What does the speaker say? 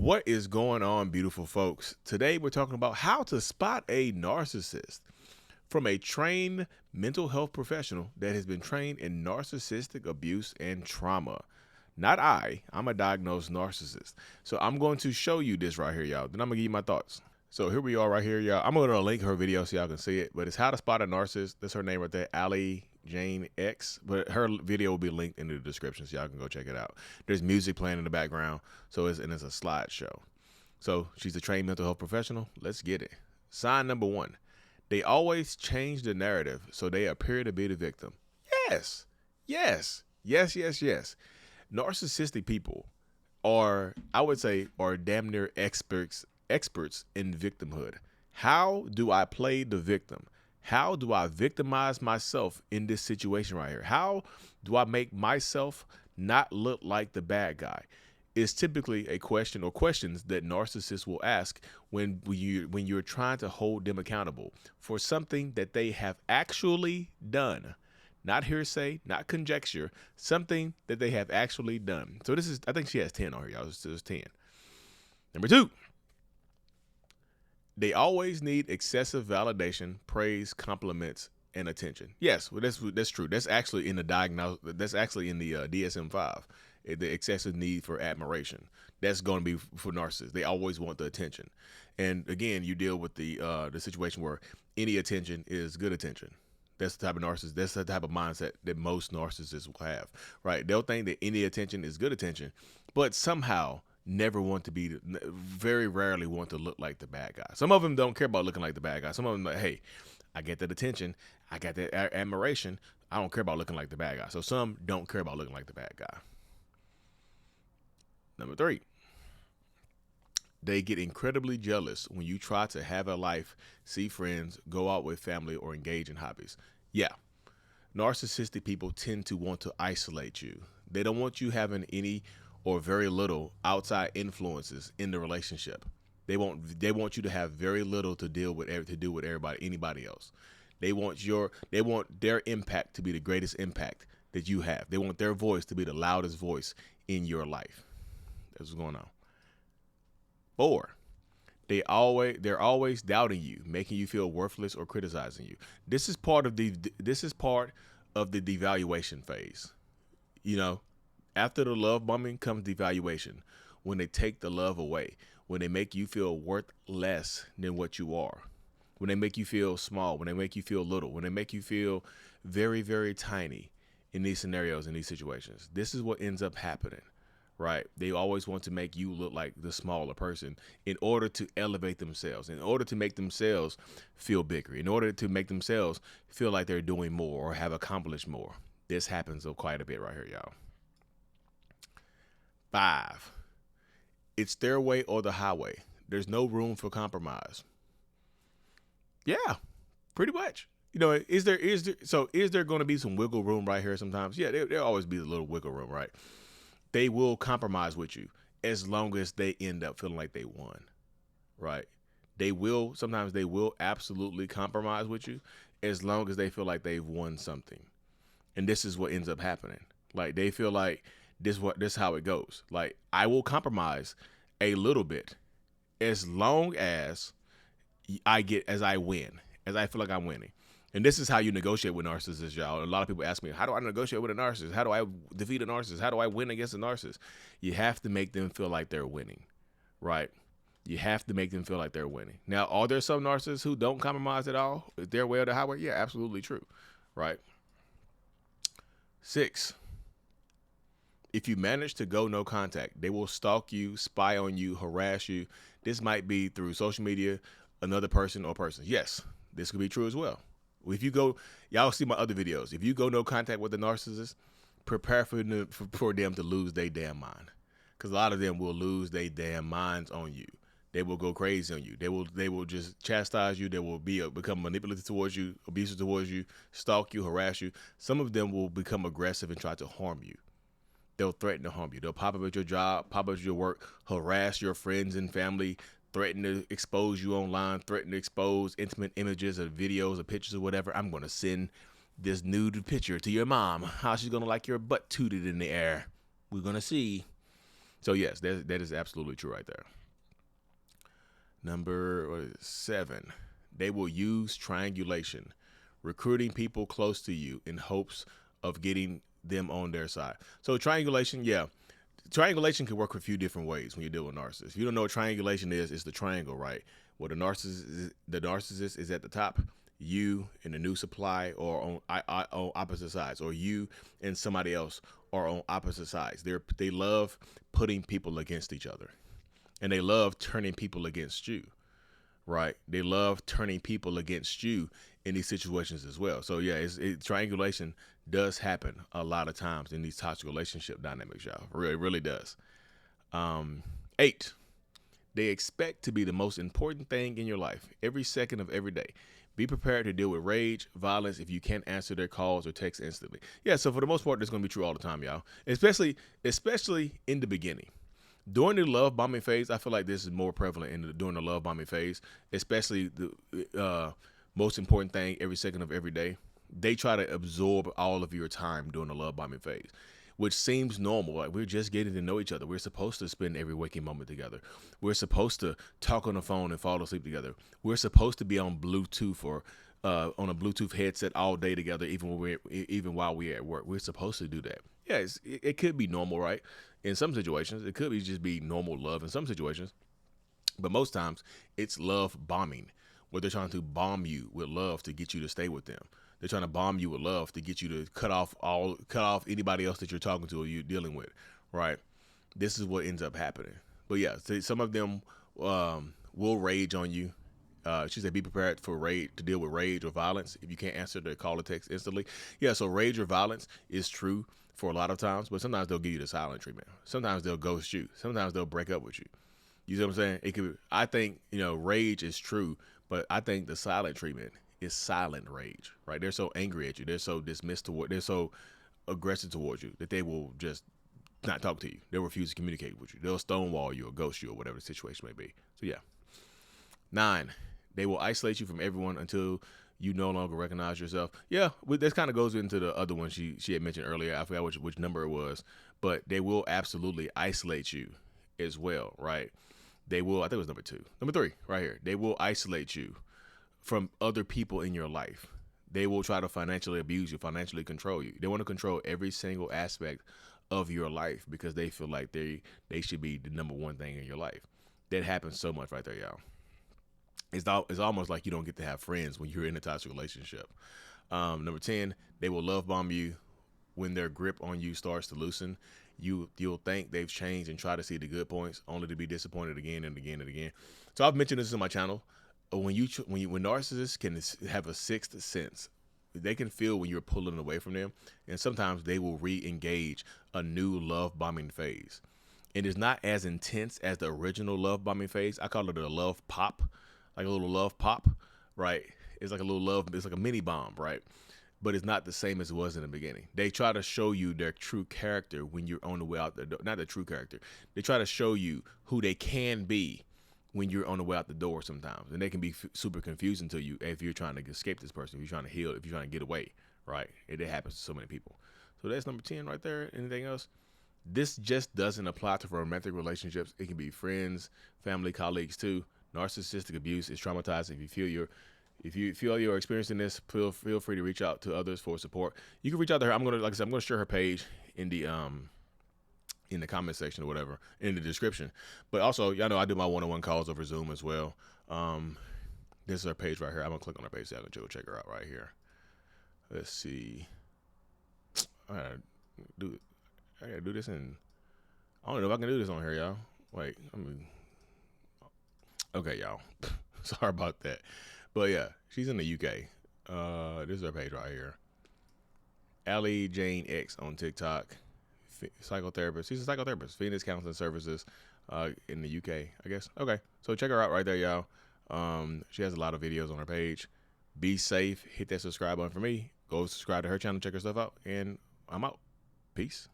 What is going on, beautiful folks? Today we're talking about how to spot a narcissist from a trained mental health professional that has been trained in narcissistic abuse and trauma. Not I'm a diagnosed narcissist. So I'm going to show you this right here, y'all. Then I'm gonna give you my thoughts. So here we are right here, y'all. I'm gonna link her video so y'all can see it, but it's how to spot a narcissist. That's her name right there, Ali Jane X, but her video will be linked in the description so y'all can go check it out. There's music playing in the background, so it's a slideshow. So she's a trained mental health professional. Let's get it. Sign number one: they always change the narrative so they appear to be the victim. Yes. Narcissistic people are, I would say, are damn near experts in victimhood. How do I play the victim? How do I victimize myself in this situation right here? How do I make myself not look like the bad guy? Is typically a question or questions that narcissists will ask when you're trying to hold them accountable for something that they have actually done. Not hearsay, not conjecture, something that they have actually done. So this is, I think she has 10 on here, y'all. This is 10. Number two: they always need excessive validation, praise, compliments, and attention. Yes, well, that's true. That's actually in the DSM-5. The excessive need for admiration. That's going to be for narcissists. They always want the attention. And again, you deal with the situation where any attention is good attention. That's the type of narcissist. That's the type of mindset that most narcissists will have, right? They'll think that any attention is good attention, but somehow never want to be, very rarely want to look like the bad guy. Some of them don't care about looking like the bad guy. Some of them like, hey, I get that attention, I got that admiration, I don't care about looking like the bad guy. So some don't care about looking like the bad guy. Number three: they get incredibly jealous when you try to have a life, see friends, go out with family, or engage in hobbies. Yeah, narcissistic people tend to want to isolate you. They don't want you having any or very little outside influences in the relationship. They want you to have very little to do with anybody else. They want their impact to be the greatest impact that you have. They want their voice to be the loudest voice in your life. That's what's going on. 4, they're always doubting you, making you feel worthless or criticizing you. This is part of the devaluation phase. You know, after the love bombing comes devaluation, when they take the love away, when they make you feel worth less than what you are, when they make you feel small, when they make you feel little, when they make you feel very, very tiny in these scenarios, in these situations. This is what ends up happening. Right? They always want to make you look like the smaller person in order to elevate themselves, in order to make themselves feel bigger, in order to make themselves feel like they're doing more or have accomplished more. This happens quite a bit right here, y'all. 5, it's their way or the highway. There's no room for compromise. Yeah, pretty much. You know, is there going to be some wiggle room right here sometimes? Yeah, there'll always be a little wiggle room, right? They will compromise with you as long as they end up feeling like they won, right? Sometimes they will absolutely compromise with you as long as they feel like they've won something. And this is what ends up happening. Like they feel like this is how it goes. Like I will compromise a little bit as long as I win, as I feel like I'm winning. And this is how you negotiate with narcissists, y'all. A lot of people ask me, how do I negotiate with a narcissist? How do I defeat a narcissist? How do I win against a narcissist? You have to make them feel like they're winning, right? You have to make them feel like they're winning. Now, are there some narcissists who don't compromise at all? Is their way or the highway? Yeah, absolutely true, right? 6, if you manage to go no contact, they will stalk you, spy on you, harass you. This might be through social media, another person or persons. Yes, this could be true as well. If you go, y'all see my other videos. If you go no contact with the narcissist, prepare for them to lose their damn mind. Because a lot of them will lose their damn minds on you. They will go crazy on you. They will just chastise you. They will become manipulative towards you, abusive towards you, stalk you, harass you. Some of them will become aggressive and try to harm you. They'll threaten to harm you. They'll pop up at your job, pop up at your work, harass your friends and family, threaten to expose you online, threaten to expose intimate images or videos or pictures or whatever. I'm going to send this nude picture to your mom. How she's going to like your butt tooted in the air. We're going to see. So yes, that is absolutely true right there. Number 7, they will use triangulation, recruiting people close to you in hopes of getting them on their side. So triangulation, yeah, triangulation can work a few different ways when you deal with narcissists. If you don't know what triangulation is, it's the triangle, right? Where the narcissist is at the top, you and the new supply or on opposite sides, or you and somebody else are on opposite sides. They love putting people against each other, and they love turning people against you, right? They love turning people against you in these situations as well. So yeah, triangulation does happen a lot of times in these toxic relationship dynamics, y'all. It really does. 8, they expect to be the most important thing in your life every second of every day. Be prepared to deal with rage, violence if you can't answer their calls or text instantly. Yeah, so for the most part, that's going to be true all the time, y'all. Especially in the beginning. During the love bombing phase, I feel like this is more prevalent during the love bombing phase, especially the most important thing every second of every day. They try to absorb all of your time during the love bombing phase, which seems normal. Like, we're just getting to know each other. We're supposed to spend every waking moment together. We're supposed to talk on the phone and fall asleep together. We're supposed to be on Bluetooth or on a Bluetooth headset all day together, even while we're at work. We're supposed to do that. Yeah, it could be normal, right? In some situations, it could just be normal love in some situations. But most times, it's love bombing, where they're trying to bomb you with love to get you to stay with them. They're trying to bomb you with love to get you to cut off anybody else that you're talking to or you're dealing with, right? This is what ends up happening. But yeah, so some of them will rage on you. She said, be prepared to deal with rage or violence if you can't answer their call or text instantly. Yeah, so rage or violence is true for a lot of times, but sometimes they'll give you the silent treatment. Sometimes they'll ghost you. Sometimes they'll break up with you. You see what I'm saying? I think, rage is true, but I think the silent treatment is silent rage, right? They're so angry at you. They're so they're so aggressive towards you that they will just not talk to you. They'll refuse to communicate with you. They'll stonewall you or ghost you or whatever the situation may be. So yeah. 9, they will isolate you from everyone until you no longer recognize yourself. Yeah, this kind of goes into the other one she had mentioned earlier. I forgot which number it was, but they will absolutely isolate you as well, right? They will, I think it was number 2. Number 3, right here. They will isolate you from other people in your life. They will try to financially abuse you, financially control you. They want to control every single aspect of your life because they feel like they should be the number one thing in your life. That happens so much right there, y'all. It's almost like you don't get to have friends when you're in a toxic relationship. Number 10, they will love bomb you when their grip on you starts to loosen. You'll think they've changed and try to see the good points, only to be disappointed again and again and again. So I've mentioned this in my channel. When narcissists can have a sixth sense, they can feel when you're pulling away from them, and sometimes they will re-engage a new love bombing phase. It is not as intense as the original love bombing phase. I call it a love pop, like a little love pop, right? It's like a little love. It's like a mini bomb, right? But it's not the same as it was in the beginning. They try to show you their true character when you're on the way out the door. Not their true character. They try to show you who they can be when you're on the way out the door sometimes. And they can be super confusing to you if you're trying to escape this person, if you're trying to heal, if you're trying to get away, right? It happens to so many people. So that's number 10 right there. Anything else? This just doesn't apply to romantic relationships. It can be friends, family, colleagues too. Narcissistic abuse is traumatizing. If you feel you're experiencing this, feel free to reach out to others for support. You can reach out to her. I'm gonna share her page in the comment section or whatever in the description. But also, y'all know I do my one-on-one calls over Zoom as well. This is her page right here. I'm gonna click on her page so I can check her out right here. Let's see. I gotta do this in. I don't know if I can do this on here, y'all. Wait, okay, y'all. Sorry about that. But yeah, she's in the UK. This is her page right here. Allie Jane X on TikTok. Psychotherapist. She's a psychotherapist. Phoenix Counseling Services in the UK, I guess. Okay, so check her out right there, y'all. She has a lot of videos on her page. Be safe. Hit that subscribe button for me. Go subscribe to her channel. Check her stuff out. And I'm out. Peace.